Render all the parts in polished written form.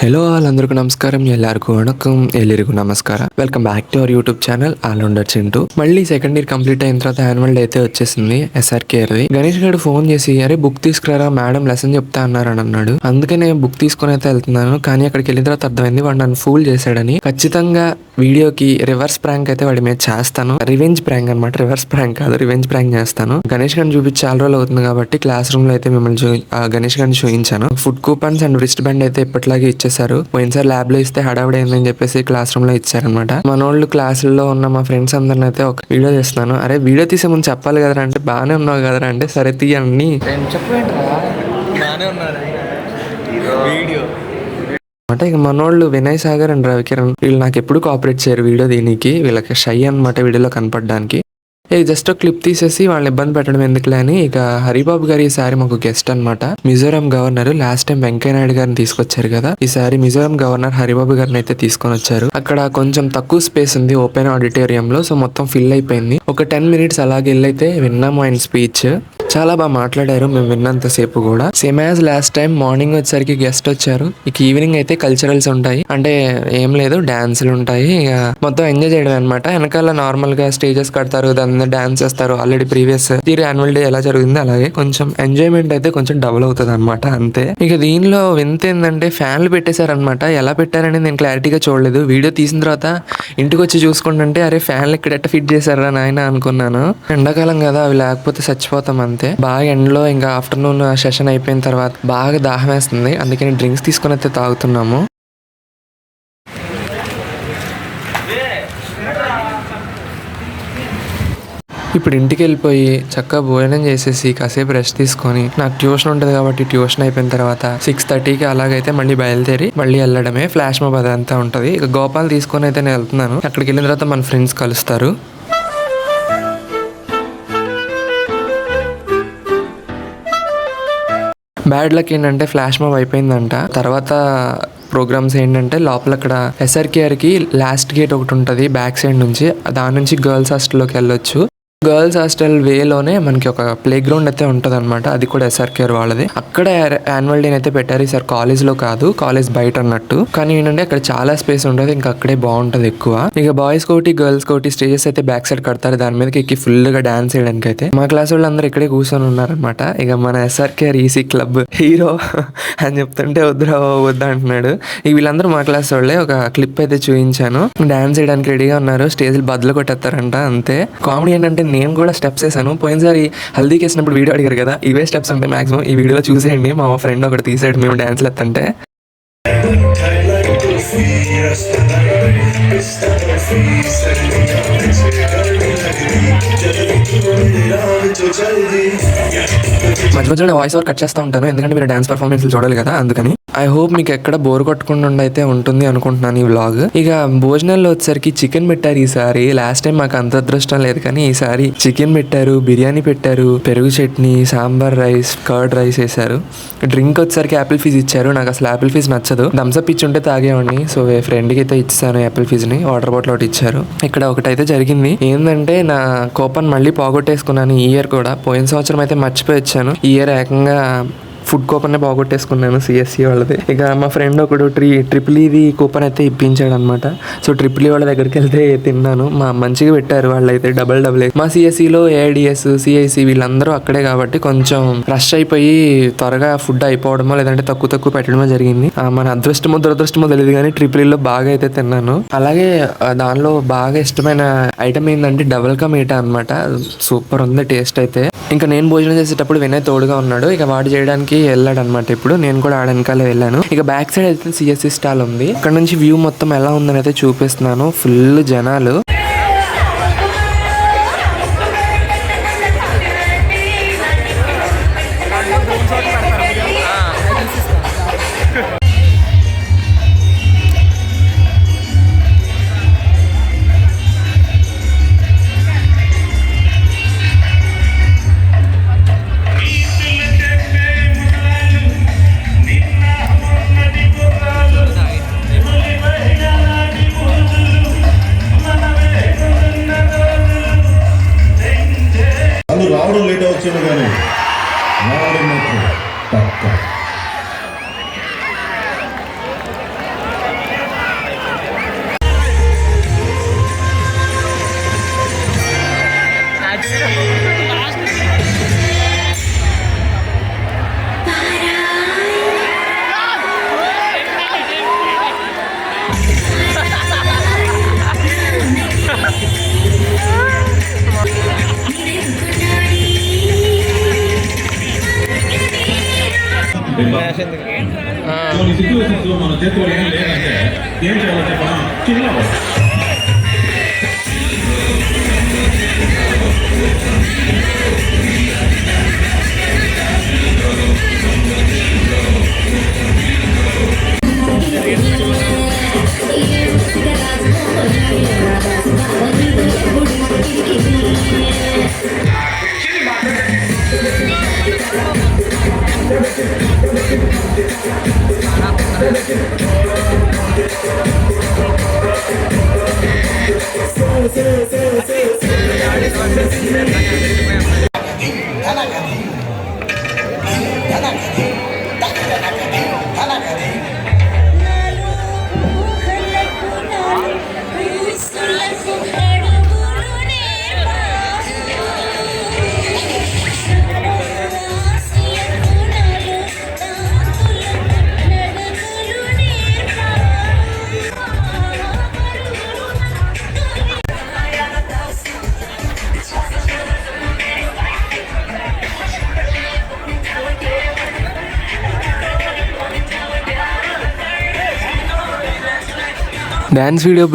Hello all ಅಂದ್ರಿಗೂ ನಮಸ್ಕಾರ ಎಲ್ಲರಿಗೂ వణకం ಎಲ್ಲರಿಗೂ నమస్ಕಾರ welcome back to our YouTube channel allrounder Chintu. మళ్ళీ సెకండ్ ఇయర్ కంప్లీట్ అయిన తర్వాత యాన్యువల్ డే అయితే వచ్చేసింది SRKది. గణేష్ గారు ఫోన్ చేసి అరే బుక్ తీసుకురారా మేడం లెసన్ చెప్తా అన్నారని అన్నాడు. అందుకనే బుక్ తీసుకుని అయితే వెళ్తున్నాను. కానీ అక్కడికి వెళ్ళిన తర్వాత అర్థమైంది వాడు నన్ను ఫూల్ చేశాడని. ఖచ్చితంగా వీడియోకి రివర్స్ ప్రాంక్ అయితే వాడి మీద చేస్తాను. రివెంజ్ ప్రాంక్ అనమాట, రివర్స్ ప్రాంక్ కాదు, రివెంజ్ ప్రాంక్ చేస్తాను. గణేష్ గారిని చూపించి చాలా రోజులు అవుతుంది కాబట్టి క్లాస్ రూమ్ లో అయితే మిమ్మల్ని గణేష్ గారిని చూపించాను. Food coupons and wrist band అయితే ఇప్పటిలాగే ఇచ్చేసారు. పోయినసారి ల్యాబ్ లో ఇస్తే హడావిడి అయిందని చెప్పేసి క్లాస్ రూమ్ లో ఇచ్చారనమాట. మనోళ్ళు క్లాసుల్లో ఉన్న మా ఫ్రెండ్స్ అందరిని అయితే ఒక వీడియో తీస్తున్నాను. అరే వీడియో తీసే ముందు చెప్పాలి కదరా అంటే బాగానే ఉన్నావు కదరా అంటే సరే తీయండి అంటే. ఇక మనోళ్ళు వినయ్ సాగర్ అండ్ రవికిరణ్ వీళ్ళు నాకు ఎప్పుడు కోఆపరేట్ చేయరు వీడియో దీనికి. వీళ్ళకి షై అనమాట వీడియోలో కనపడడానికి. జస్ట్ క్లిప్ తీసేసి వాళ్ళని ఇబ్బంది పెట్టడం ఎందుకులే అని ఇక హరిబాబు గారు ఈసారి మాకు గెస్ట్ అనమాట. Mizoram governor last time Venkaiah Naidu గారిని తీసుకొచ్చారు కదా, ఈసారి మిజోరాం గవర్నర్ హరిబాబు గారిని అయితే తీసుకొని వచ్చారు. అక్కడ కొంచెం తక్కువ స్పేస్ ఉంది ఓపెన్ ఆడిటోరియం లో, సో మొత్తం ఫిల్ అయిపోయింది. ఒక 10 minutes అలాగే వెళ్ళైతే విన్నాము ఆయన స్పీచ్. చాలా బాగా మాట్లాడారు మేము విన్నంతసేపు కూడా. Same as last time morning వచ్చేసరికి గెస్ట్ వచ్చారు. ఇక ఈవినింగ్ అయితే కల్చరల్స్ ఉంటాయి, అంటే ఏం లేదు డాన్సులు ఉంటాయి. ఇక మొత్తం ఎంజాయ్ చేయడం అనమాట. వెనకాల నార్మల్ గా స్టేజెస్ కడతారు, దాని డాన్స్ చేస్తారు. ఆల్రెడీ ప్రీవియస్ యాన్యువల్ డే ఎలా జరిగింది అలాగే కొంచెం ఎంజాయ్మెంట్ అయితే కొంచెం డబుల్ అవుతుంది అనమాట అంతే. ఇక దీనిలో వింత ఏంటంటే ఫ్యాన్లు పెట్టేశారనమాట. ఎలా పెట్టారని నేను క్లారిటీగా చూడలేదు. వీడియో తీసిన తర్వాత ఇంటికి వచ్చి చూసుకుంటుంటే అరే ఫ్యాన్లు ఇక్కడ ఎట్ట ఫిట్ చేశారా నాయన అనుకున్నాను. ఎండాకాలం కదా అవి లేకపోతే చచ్చిపోతాం అంతే. బాగా ఎండలో ఇంకా ఆఫ్టర్నూన్ సెషన్ అయిపోయిన తర్వాత బాగా దాహం వేస్తుంది, అందుకని డ్రింక్స్ తీసుకొని అయితే తాగుతున్నాము. ఇప్పుడు ఇంటికి వెళ్ళిపోయి చక్కగా భోజనం చేసేసి కాసేపు రెస్ట్ తీసుకొని, నాకు ట్యూషన్ ఉంటుంది కాబట్టి ట్యూషన్ అయిపోయిన తర్వాత 6:30కి అలాగైతే మళ్ళీ బయలుదేరి మళ్ళీ వెళ్ళడమే. ఫ్లాష్ మాబ్ అదంతా ఉంటుంది. ఇక గోపాల్ తీసుకొని అయితే నేను వెళ్తున్నాను. అక్కడికి వెళ్ళిన తర్వాత మన ఫ్రెండ్స్ కలుస్తారు. బ్యాడ్ లక్ ఏంటంటే ఫ్లాష్ మాబ్ అయిపోయిందంట. తర్వాత ప్రోగ్రామ్స్ ఏంటంటే లోపల అక్కడ SRKకి లాస్ట్ గేట్ ఒకటి ఉంటుంది బ్యాక్ సైడ్ నుంచి, దాని నుంచి గర్ల్స్ హాస్టల్లోకి వెళ్ళొచ్చు. గర్ల్స్ హాస్టల్ వేలోనే మనకి ఒక ప్లే గ్రౌండ్ అయితే ఉంటుంది అనమాట, అది కూడా SRK వాళ్ళది. అక్కడ యాన్యువల్ డే అయితే పెట్టారు. ఈసారి కాలేజ్ లో కాదు, కాలేజ్ బయట అన్నట్టు. కానీ ఏంటంటే అక్కడ చాలా స్పేస్ ఉంటుంది, ఇంకా అక్కడే బాగుంటది ఎక్కువ. ఇక బాయ్స్ కోటి గర్ల్స్ కోటి స్టేజెస్ అయితే బ్యాక్ సైడ్ కడతారు, దాని మీదకి ఎక్కి ఫుల్ గా డాన్స్ చేయడానికి అయితే. మా క్లాస్ వాళ్ళు అందరూ ఇక్కడే కూర్చొని ఉన్నారనమాట. ఇక మన SRK ఈసీ క్లబ్ హీరో అని చెప్తుంటే వద్దురా వద్దు అంటున్నాడు. ఇక వీళ్ళందరూ మా క్లాస్ వాళ్ళే. ఒక క్లిప్ అయితే చూపించాను. డాన్స్ చేయడానికి రెడీగా ఉన్నారు, స్టేజ్లు బద్దలు కొట్టేస్తారంట అంతే. కామెడీ ఏంటంటే నేను కూడా స్టెప్స్ వేసాను. పోయినసారి హల్దీకి వేసినప్పుడు వీడియో అడిగారు కదా, ఇవే స్టెప్స్ ఉంటాయి మాక్సిమం. ఈ వీడియోలో చూసేయండి. మా ఫ్రెండ్ ఒకటి తీసాడు మేము డాన్స్లు ఎత్తంటే. మధ్య మధ్యలో వాయిస్ ఓవర్ కట్ చేస్తూ ఉంటాను, ఎందుకంటే మీరు డాన్స్ పర్ఫార్మెన్స్ చూడాలి కదా, అందుకని. ఐ హోప్ మీకు ఎక్కడ బోర్ కొట్టకుండా అయితే ఉంటుంది అనుకుంటున్నాను ఈ వ్లాగ్. ఇక భోజనాల్లో వచ్చేసరికి చికెన్ పెట్టారు ఈసారి. లాస్ట్ టైం మాకు అంత అదృష్టం లేదు, కానీ ఈసారి చికెన్ పెట్టారు, బిర్యానీ పెట్టారు, పెరుగు chutney, sambar rice, curd rice వేసారు. డ్రింక్ వచ్చేసరికి యాపిల్ ఫీజ్ ఇచ్చారు. నాకు అసలు యాపిల్ ఫీజ్ నచ్చదు, థమ్స్అప్ ఇచ్చి ఉంటే తాగేవాడిని. సో ఫ్రెండ్కి అయితే ఇచ్చాను యాపిల్ ఫీజ్ ని. వాటర్ బాటిల్ ఒకటి ఇచ్చారు. ఇక్కడ ఒకటైతే జరిగింది ఏంటంటే నా కూపన్ మళ్ళీ పోగొట్టేసుకున్నాను ఈ ఇయర్ కూడా. పోయిన సంవత్సరం అయితే మర్చిపోయి వచ్చాను, ఈ ఇయర్ ఏకంగా ఫుడ్ కూపన్ పోగొట్టేసుకున్నాను CSC వాళ్ళది. ఇక మా ఫ్రెండ్ ఒకడు ట్రిపుల్ ఈది కూపన్ అయితే ఇప్పించాడు అనమాట. సో ట్రిపుల్ ఈ వాళ్ళ దగ్గరికి వెళ్తే తిన్నాను. మంచిగా పెట్టారు వాళ్ళైతే, డబల్. మా CSCలో AIDS CIC వీళ్ళందరూ అక్కడే కాబట్టి కొంచెం రష్ అయిపోయి త్వరగా ఫుడ్ అయిపోవడమో లేదంటే తక్కువ పెట్టడమో జరిగింది. మన అదృష్టమో దురదృష్టమో తెలియదు కానీ ట్రిపుల్ ఈలో బాగా అయితే తిన్నాను. అలాగే దానిలో బాగా ఇష్టమైన ఐటమ్ ఏంటంటే డబల్ కా మీఠా అనమాట. సూపర్ ఉంది టేస్ట్ అయితే. ఇంకా నేను భోజనం చేసేటప్పుడు వినయ్ తోడుగా ఉన్నాడు. ఇక వాడు చేయడానికి వెళ్ళాడు అనమాట. ఇప్పుడు నేను కూడా ఆడనకాలే వెళ్ళాను. ఇక బ్యాక్ సైడ్ అయితే CSC స్టాల్ ఉంది. అక్కడ నుంచి వ్యూ మొత్తం ఎలా ఉందని అయితే చూపిస్తున్నాను. ఫుల్ జనాలు. కొన్ని సిచ్యువేషన్స్ లో మన చేతిలో ఏం లేదంటే ఏం చేయాలో చెప్పడం చిన్న డ్యాన్స్ వీడియో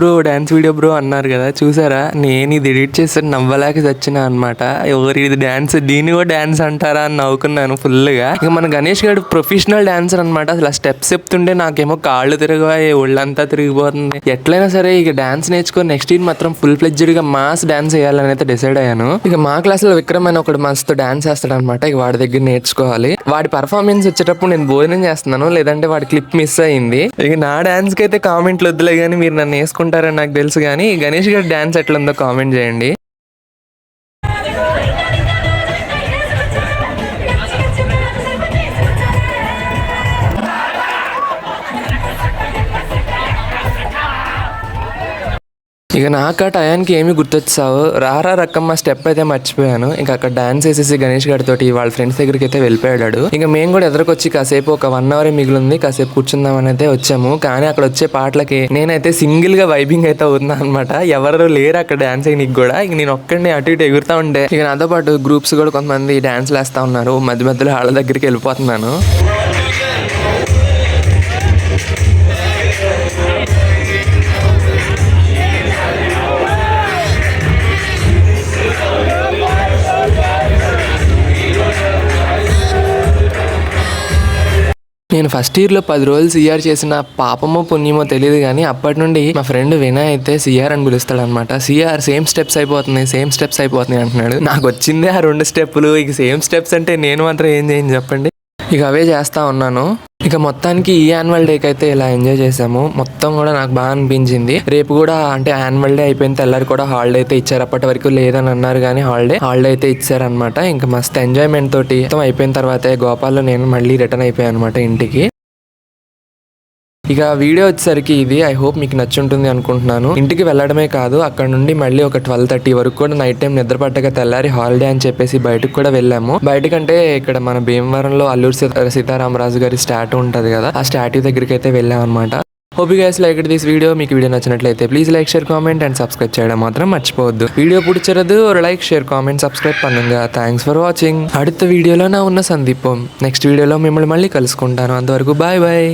బ్రో అన్నారు కదా, చూసారా? నేను ఇది ఎడిట్ చేసి నవ్వలేక చచ్చిన అనమాట. ఎవరు ఇది డ్యాన్స్, దీన్ని కూడా డ్యాన్స్ అంటారా అని నవ్వుకున్నాను ఫుల్గా. ఇక మన గణేష్ గారు ప్రొఫెషనల్ డాన్సర్ అనమాట. అసలు ఆ స్టెప్స్ చెప్తుంటే నాకేమో కాళ్ళు తిరిగిపోయి ఒళ్ళంతా తిరిగిపోతుంది. ఎట్లయినా సరే ఇక డాన్స్ నేర్చుకొని నెక్స్ట్ ఇయర్ మాత్రం ఫుల్ ఫ్లెడ్జ్డ్ గా మాస్ డాన్స్ వేయాలని అయితే డిసైడ్ అయ్యాను. ఇక మా క్లాస్ లో విక్రమ్ అని ఒకడు మస్తు డాన్స్ వేస్తాడు అనమాట. ఇక వాడి దగ్గర నేర్చుకోవాలి. వాడి పర్ఫార్మెన్స్ వచ్చేటప్పుడు నేను భోజనం చేస్తున్నాను, లేదంటే వాడి క్లిప్ మిస్ అయింది. ఇక నా డాన్స్ కి అయితే కామెంట్లు వద్దులే కానీ మీరు నన్ను వేసుకుంటారని నాకు తెలుసు. కానీ గణేష్ గారి డాన్స్ ఎట్లుందో కామెంట్ చేయండి. ఇక నాకు ఆ టయానికి ఏమి గుర్తొచ్చావు, రారా రక్కమ్మ స్టెప్ అయితే మర్చిపోయాను. ఇంకా అక్కడ డాన్స్ వేసేసి గణేష్ గారి తోటి వాళ్ళ ఫ్రెండ్స్ దగ్గరికి అయితే వెళ్ళిపోయాడు. ఇంకా మేము కూడా ఎదురుకొచ్చి కాసేపు ఒక 1 hour మిగిలింది, కాసేపు కూర్చుందామని అయితే వచ్చాము. కానీ అక్కడ వచ్చే పాటలకి నేనైతే సింగిల్ గా వైబింగ్ అయితే అవుతున్నా అనమాట. ఎవరు లేరు అక్కడ డాన్స్ అయ్యి కూడా. ఇక నేను ఒక్కడిని అటు ఇటు ఎగురుతా ఉంటే ఇక నాతో పాటు గ్రూప్స్ కూడా కొంతమంది డాన్స్లు వేస్తా ఉన్నారు. మధ్య మధ్యలో వాళ్ళ దగ్గరికి వెళ్ళిపోతున్నాను. నేను ఫస్ట్ ఇయర్లో 10 రోజులు సిఆర్ చేసిన పాపమో పుణ్యమో తెలియదు కానీ అప్పటి నుండి మా ఫ్రెండ్ వినయ్ అయితే సిఆర్ అని పిలుస్తాడు అనమాట. సిఆర్ సేమ్ స్టెప్స్ అయిపోతున్నాయి అంటున్నాడు. నాకు వచ్చిందే ఆ 2 స్టెప్పులు. ఇక సేమ్ స్టెప్స్ అంటే నేను మాత్రం ఏం చేయను చెప్పండి. ఇక అవే చేస్తా ఉన్నాను. ఇక మొత్తానికి ఈ యాన్యువల్ డేకి అయితే ఇలా ఎంజాయ్ చేసాము. మొత్తం కూడా నాకు బాగా అనిపించింది. రేపు కూడా అంటే యాన్యువల్ డే అయిపోయిన తెల్లారి కూడా హాలిడే అయితే ఇచ్చారు. అప్పటి వరకు లేదని అన్నారు కానీ హాలిడే అయితే ఇచ్చారనమాట. ఇంకా మస్తు ఎంజాయ్మెంట్ తోటి మొత్తం అయిపోయిన తర్వాత గోపాల్లో నేను మళ్ళీ రిటర్న్ అయిపోయాను అనమాట ఇంటికి. ఇక వీడియో వచ్చేసరికి ఇది ఐ హోప్ మీకు నచ్చుంటుంది అనుకుంటున్నాను. ఇంటికి వెళ్ళడమే కాదు, అక్కడ నుండి మళ్ళీ ఒక 12:30 వరకు కూడా నైట్ టైం నిద్ర పట్టక తెల్లారి హాలిడే అని చెప్పేసి బయటకు కూడా వెళ్ళాము. బయటకంటే ఇక్కడ మన భీమవరంలో అల్లూరి సీతారామరాజు గారి స్టాట్యూ ఉంటది కదా, ఆ స్టాట్యూ దగ్గరికి అయితే వెళ్ళాం అనమాట. Hope you guys like this video. మీకు వీడియో నచ్చినట్లయితే please like, share, comment and subscribe చేయడం మాత్రం మర్చిపోవద్దు. వీడియో பிடிச்சிருது ஒரு லைக், ஷேர், కామెంట్, సబ్స్క్రైబ్ பண்ணுங்க. Thanks for watching. அடுத்த వీడియోలో నా ఉన్న సందీపం. నెక్స్ట్ వీడియోలో మిమ్మల్ని మళ్ళీ కలుసుకుంటాను. అంతవరకు బాయ్ బాయ్.